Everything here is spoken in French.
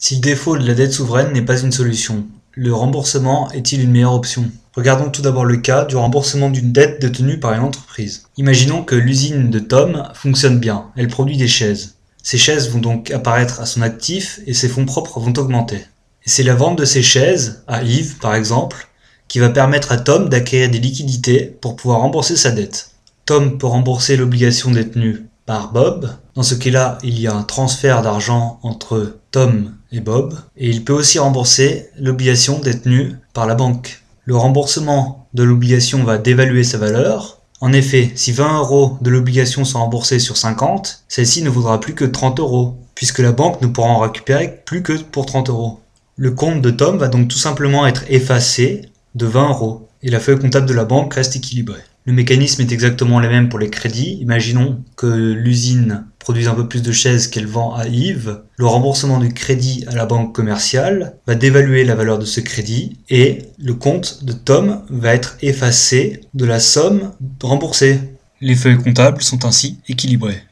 Si le défaut de la dette souveraine n'est pas une solution, le remboursement est-il une meilleure option? Regardons tout d'abord le cas du remboursement d'une dette détenue par une entreprise. Imaginons que l'usine de Tom fonctionne bien, elle produit des chaises. Ces chaises vont donc apparaître à son actif et ses fonds propres vont augmenter. Et c'est la vente de ces chaises, à Yves par exemple, qui va permettre à Tom d'acquérir des liquidités pour pouvoir rembourser sa dette. Tom peut rembourser l'obligation détenue par Bob. Dans ce cas-là, il y a un transfert d'argent entre Tom et Bob. Et il peut aussi rembourser l'obligation détenue par la banque. Le remboursement de l'obligation va dévaluer sa valeur. En effet, si 20 euros de l'obligation sont remboursés sur 50, celle-ci ne vaudra plus que 30 euros, puisque la banque ne pourra en récupérer plus que pour 30 euros. Le compte de Tom va donc tout simplement être effacé de 20 euros, et la feuille comptable de la banque reste équilibrée. Le mécanisme est exactement le même pour les crédits. Imaginons que l'usine produise un peu plus de chaises qu'elle vend à Yves. Le remboursement du crédit à la banque commerciale va dévaluer la valeur de ce crédit et le compte de Tom va être effacé de la somme remboursée. Les feuilles comptables sont ainsi équilibrées.